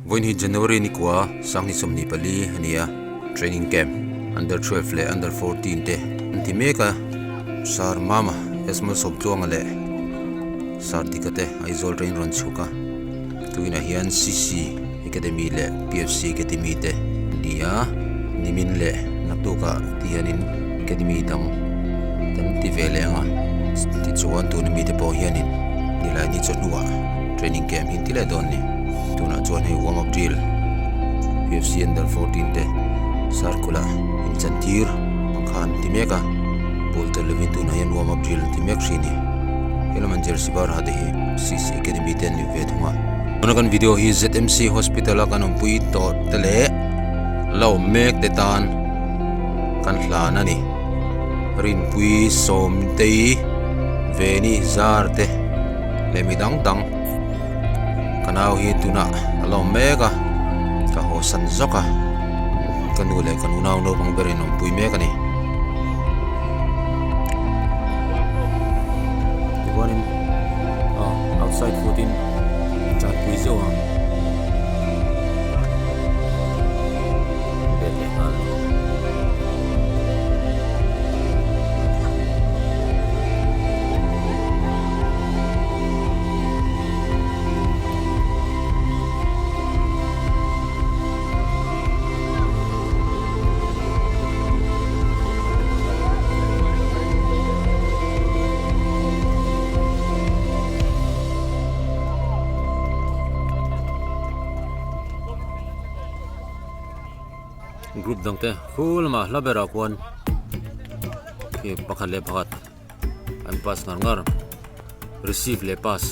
Voin hi January ni kwa sang ni somni pali ania training camp under 12 le under 14 te antimeka sar mama esmal sob tuang le sar dikate aizol train ron chuka tuina hian CC academy le PFC academy te dia nimin le naktuka tianin academy dang tan ti vele anga ti chuan tu ni mi te po hianin nilai ni chonua training camp hin tile don ni tuna chuan hei warm up drill PFC under 14 te sarkula in chantir khan timeka bolte levin tuna hian warm up drill timek shini helaman jersey bar hade hi CC academy ten ni ve thunga unakan video hi ZMC hospital kan pui to tele lo mek te tan kan hlan ani rin pui som tei veni zarte le midang dang kanau hi tuna alo mega ka ho san zoka kanu le kanu naw no bang berin om pui meka ni iwanin outside 14 chat pui zo group dangte full ma labera kwan ke pakhat le pakhat an pass ngar receive le pass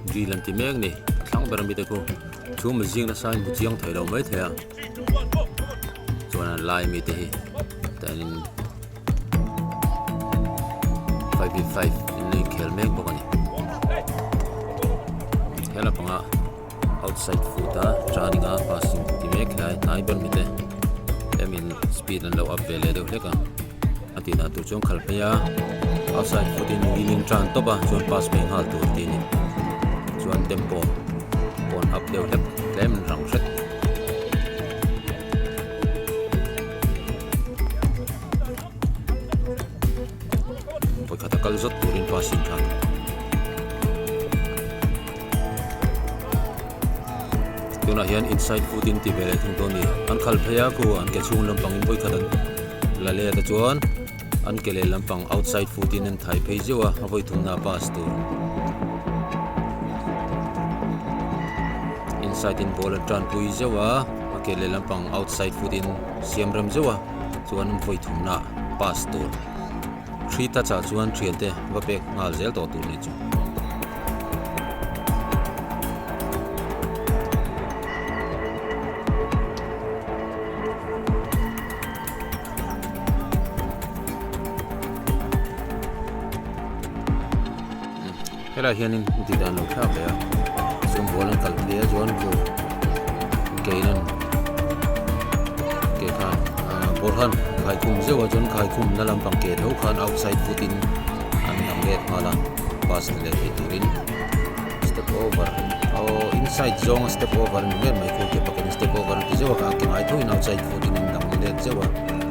drill anti mek ni thlang beram bi te ko chu ma jing na sign bu chiang thai lo mai thea chuan lai mi te hi tanin 5v5 ni khel mek bokani hela panga outside foota training a passing ti mek lai nai ber mi te emin speed and low up vele de hleka atina tu chong khalpaya outside footing wheeling tran toba chon pass mai hal tu tin chuan tempo on up de hlek lem rang set poi khata kal zot turin passing khan tuna hian inside footing ti vele thung to ni an khalphaya ko an ke chung lampang in boi khadan la le ta chuan an ke le lampang outside footing an thai phei jewa avoi thunna pass tu inside in ball tran pui jewa ke le lampang outside footing siamram jewa chuan an voi thunna pass tu three ta cha chuan thiante vapek ngal zel to tu ni chu hela hianin didan lo kha be zum bolan kal dia zon ko keinan ke khan borhan khai kum zewa zon khai kum nalam pang ke tho khan outside footing an nam get mala pass le turin step over inside zone step over nge mai ko ke pakin step over ti zewa ka ke mai tho in outside footing in nam le zewa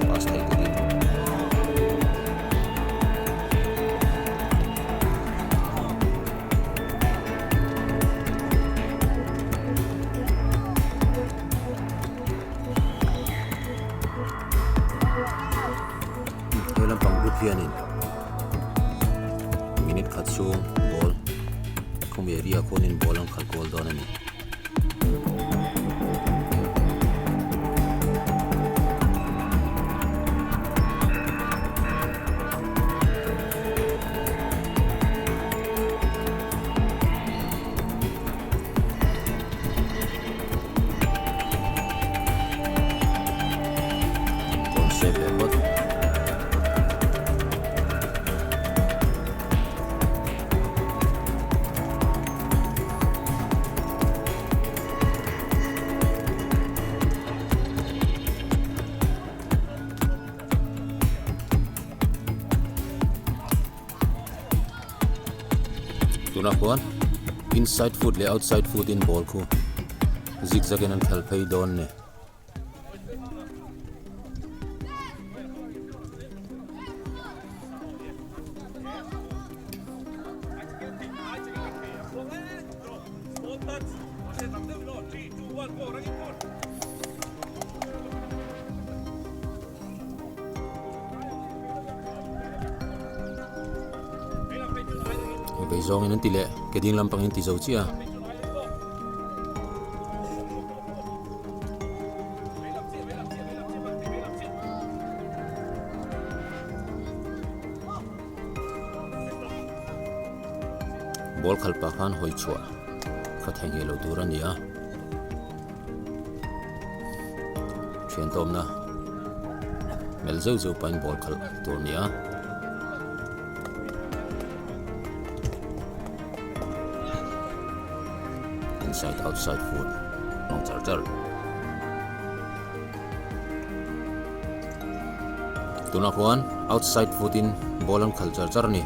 pass thai turin hianin minute khat chung ball khumi area konin ball ang khat goal don ani tuna kon inside foot le outside foot in ball ko zigzag in an khalphei don ne vei zong in an tile ke ding lampang in ti zo chia ball khalpa khan hoi chua khathai nge lo tur ania thian tom na mel zo zo pain ball khal tur nia inside outside foot long char tuna khuan outside foot in ball an khal char ni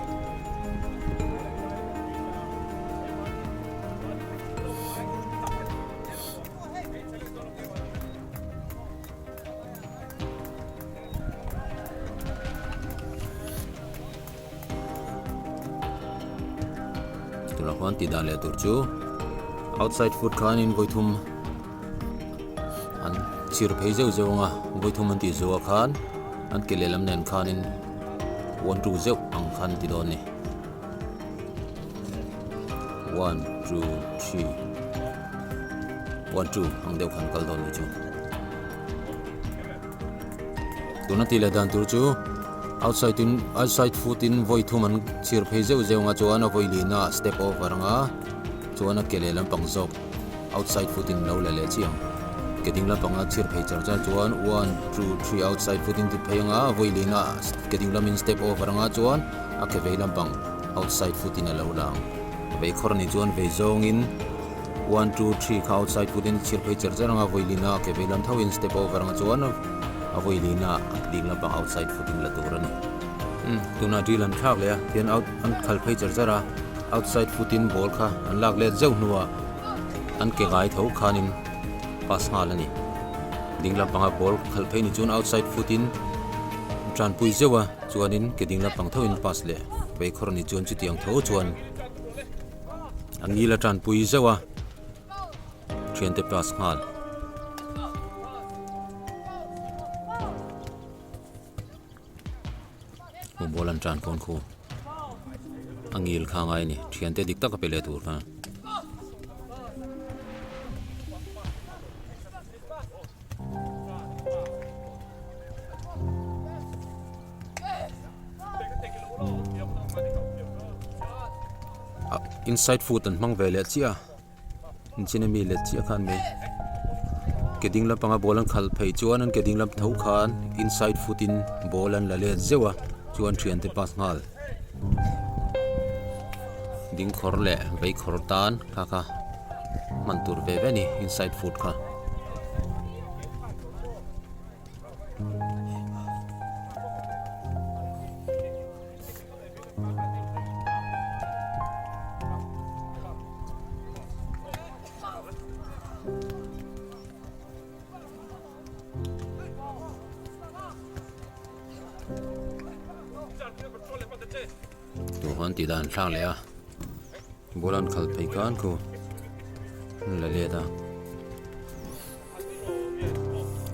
tuna khuan ti dan le tur chu outside foot khan in voithum an chir phei zeu zeu nga voithum an ti zo khan an kelelam nen khan in 1-2 zeu ang khan ti don ni 1-2-3 1-2 ang deu khan kal don ni chu tuna ti le dan tur chu outside foot in voithum an chir phei zeu zeu nga chuan a voilina step over nga chuan a kele lampang zok outside foot in lo le chiang keding lampang a chir phei char chuan 1-2-3 outside foot in ti phei nga voilina keding lamin step over nga chuan a ke vei lampang outside foot in a lo lang vei khor ni chuan vei zong in 1-2-3 kha outside foot in chir phei char nga voilina ke vei lam thau in step over nga chuan a voilina ding lampang outside foot in la tur ani tuna dilan thak le hian out an khal phei char outside foot in ball kha an lak le zeu nuwa an ke gai tho khanin pass ngal ani ding lampang a ball khal phei ni chun outside foot in tran pui zewa chuanin ke ding lampang tho in pass le vei khor ni chun chu tiang tho chuan an ngila tran pui zewa thian te pass ngal mo ball an tran kon khu angil kha ngai ni thian te dik tak a pele tur kha inside foot an mang vele chia inchine mi le chia khan me keding lam panga ball an khal phei chuan an keding lam thau khan inside foot in ball an la le zewa chuan thian te pass ngal ding khor le vei khor tan kha man tur ve ve ni inside foot kha tu han ti dan thang le a bolan khal phei kan ko la le da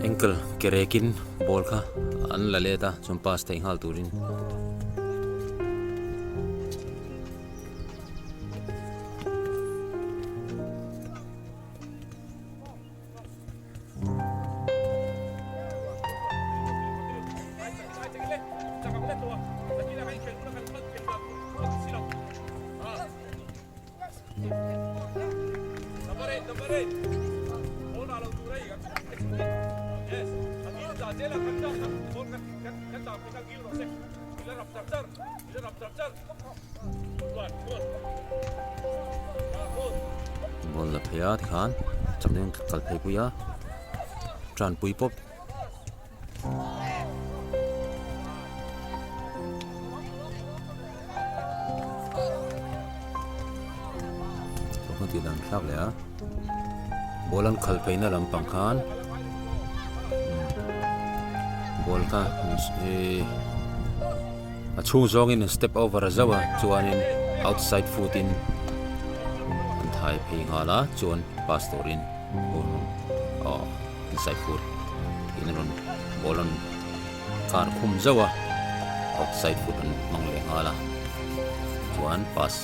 ankle kerekin ball kha an la le da chum pass thei hal turin bol la phaya khan chamden kal phei puya tran pui pop to ti dan khap le a bolan khalpeina lampang khan bol ka a chu zong in step over zawa chuanin outside foot in an thai phei ngala chuan pastorin inside foot in ron bolan kar khum zawa outside foot an mangle ngala chuan pass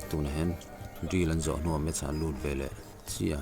tuna hen drill an zo nuam me cha lut vele chia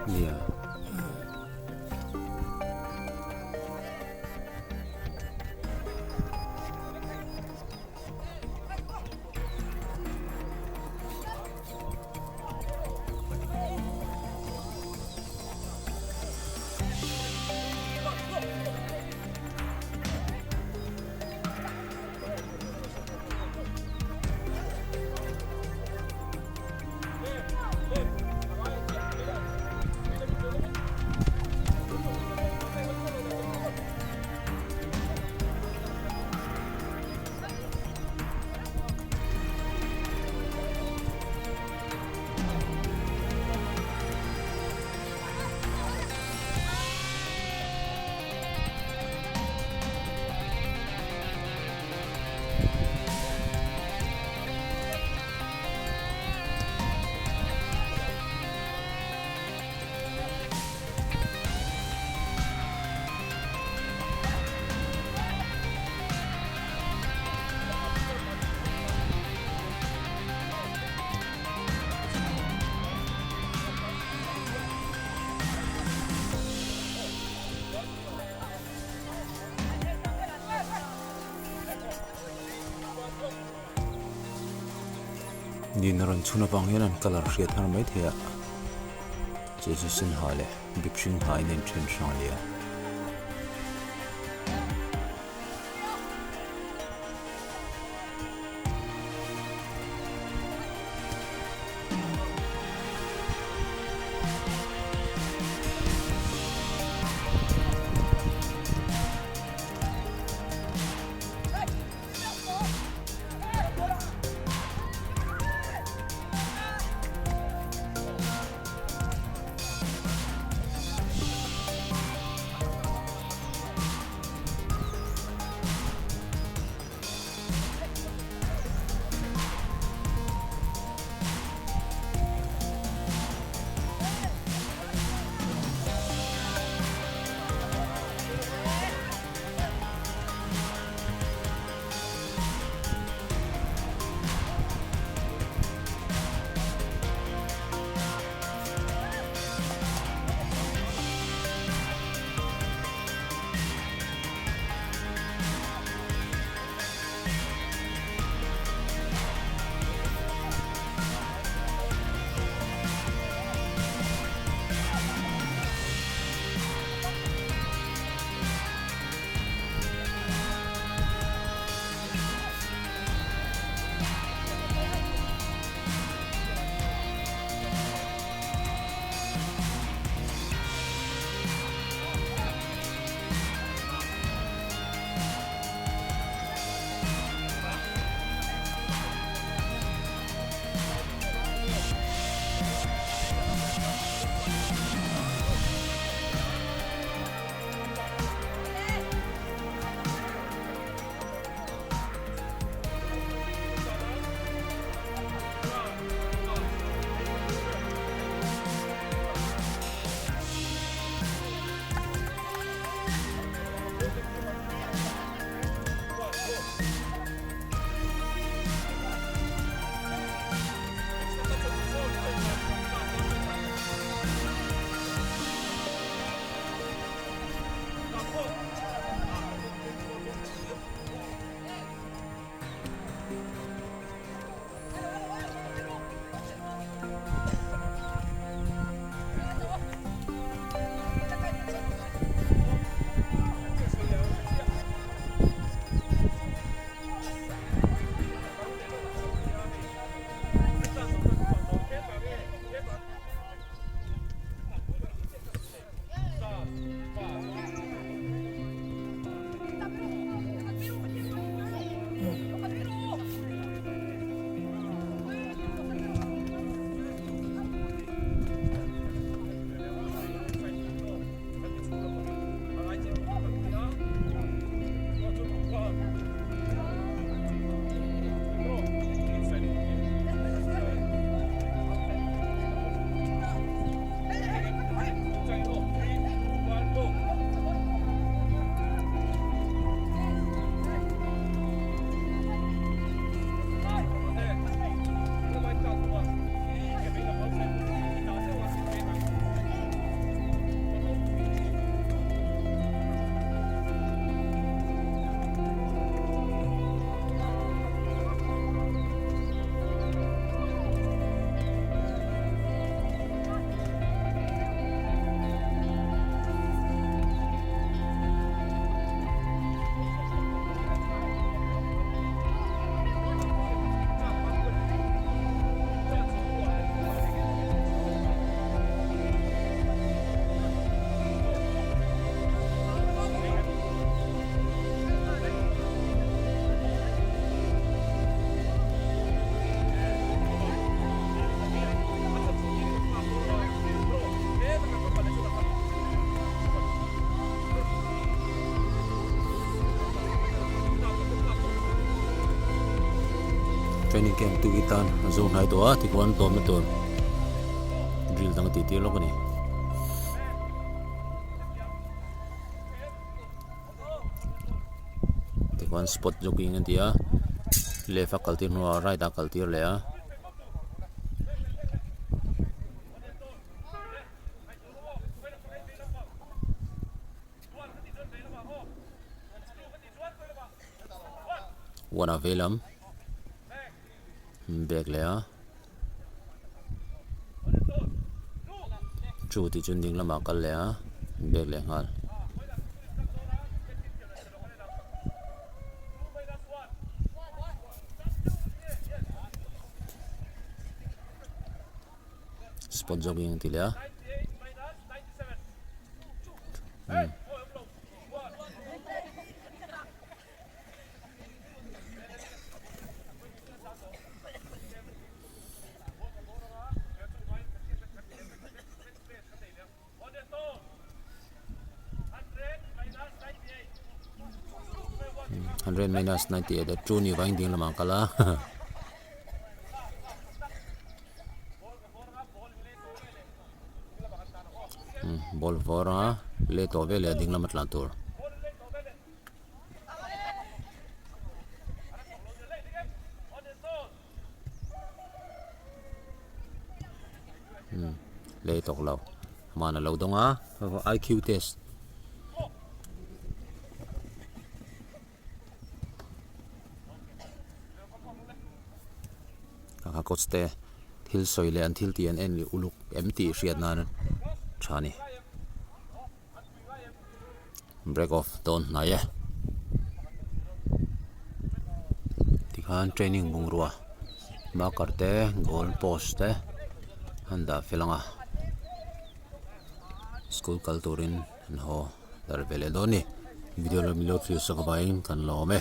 yeah ni naran chuna bang hian color hriat har mai thea Jesus in hale bipsing hai nen chen sang lia training camp tu gitan zone hai to a ti kon tom na ton drill dang ti ti lo ni ti kon spot jogging an tia le faculty no right faculty le a wana velam bek le a chu ti chun ding lama kal le a bek le ngal spot jogging ti le a -98 the true ni vain ding lama kala ball vora le to ve le ding lama tlan tur le tok lo mana lo donga IQ test ka coach te thil soile an thil ti an en li uluk empty riat nan chani break off don na ye tikhan training bungrua ma karte goal post te handa filanga school kalturin an ho dar vele doni video lo milo trio sakabain kan lo me